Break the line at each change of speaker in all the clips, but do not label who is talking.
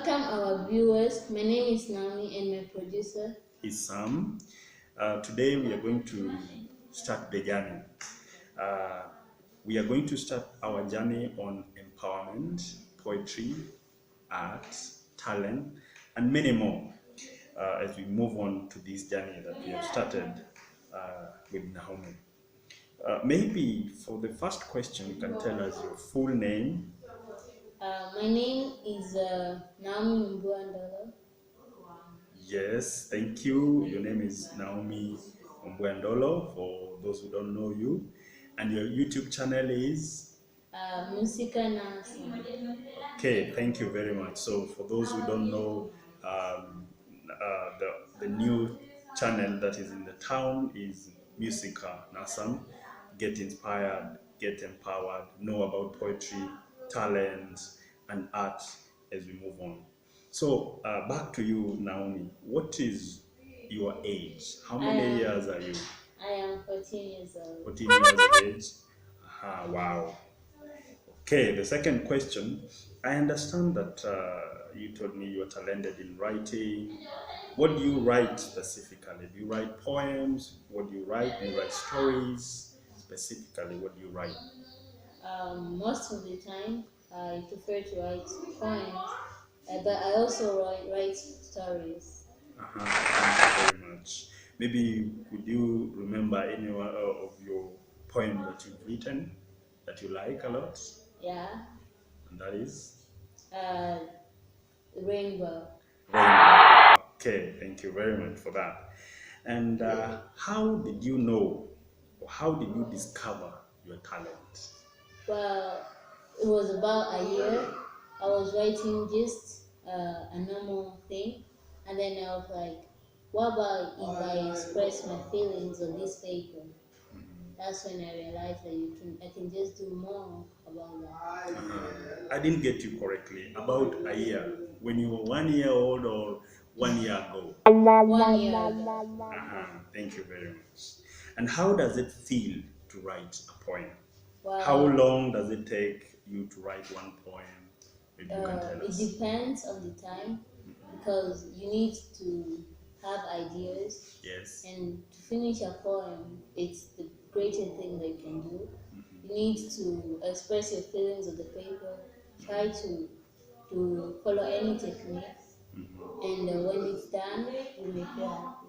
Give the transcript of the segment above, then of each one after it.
Welcome our viewers. My name is Naomi and my producer
is Sam. Today we are going to start the journey. Uh, we are going to start our journey on empowerment, poetry, art, talent, and many more as we move on to this journey that we have started with Naomi. Maybe for the first question, you can tell us your full name.
My name is Naomi Mbuandolo.
Yes, thank you. Your name is Naomi Mbwandolo, for those who don't know you. And your YouTube channel is?
Musica Nahsam.
Okay, thank you very much. So for those who don't know, the new channel that is in the town is Musica Nahsam. Get inspired, get empowered, know about poetry, talent, and art as we move on. So back to you, Naomi. What is your age? How many years are you?
I am 14 years old.
14 years of age. Wow. Okay, the second question. I understand that you told me you are talented in writing. What do you write specifically? Do you write poems? What do you write? Do you write stories? Specifically, what do you write?
Most of the time, I prefer to write poems, but I also write stories.
Thank you very much. Maybe could you remember any one of your poem that you've written that you like a lot?
Yeah.
And that is?
Uh, Rainbow.
Rainbow. Okay, thank you very much for that. And how did you know, or how did you discover your talent?
Well, it was about a year. I was writing just a normal thing, and then I was like, what about if I express my feelings on this paper? That's when I realized that I can just do more about that.
I didn't get you correctly. About a year. When you were 1 year old or 1 year ago?
1 year ago.
Thank you very much. And how does it feel to write a poem? How
Well,
long does it take you to write one poem? Maybe you can tell
it
us.
depends on the time because you need to have ideas.
Yes.
And to finish a poem, it's the greatest thing that you can do. You need to express your feelings on the paper. Try to follow any technique, and when it's done, you may feel happy.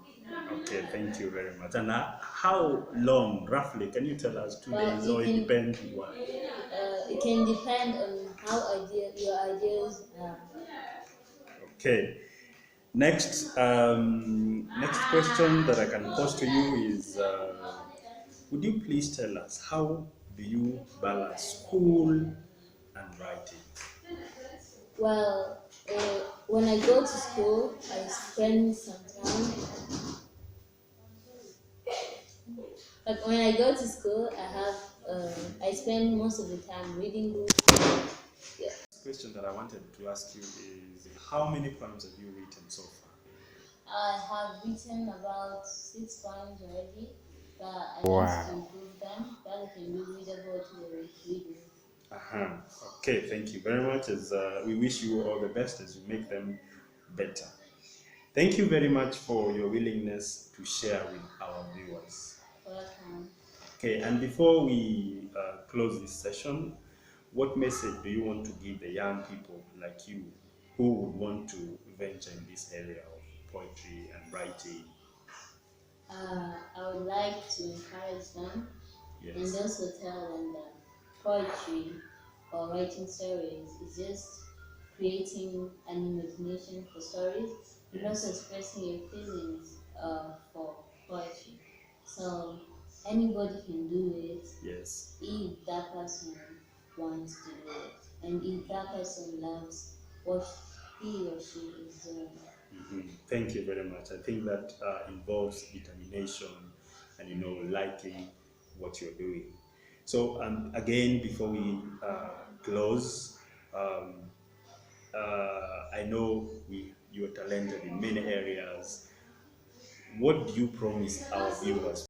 Okay, thank you very much. And how long, roughly, can you tell us? 2 days, or it depends on what?
It can depend on how your ideas are.
Okay. Next question that I can pose to you is, would you please tell us how do you balance school and writing?
Well, when I go to school, I spend some time. Like when I go to school, I spend most of the time reading books. Yeah.
This question that I wanted to ask you is, how many poems have you written so far?
I have written about 6 poems already, but I want to improve them that they can be readable to the readers.
Okay, thank you very much. As we wish you all the best as you make them better. Thank you very much for your willingness to share with our viewers.
Welcome.
Okay, and before we close this session, what message do you want to give the young people like you who would want to venture in this area of poetry and writing?
I would like to encourage them and
Yes.
also tell them that poetry or writing stories is just creating an imagination for stories and also expressing your feelings for poetry. So anybody can do it.
Yes.
If that person wants to do it, and if that person loves what he or she is doing.
Thank you very much. I think that involves determination and liking what you're doing. So again, before we close, I know you are talented in many areas. What do you promise our viewers?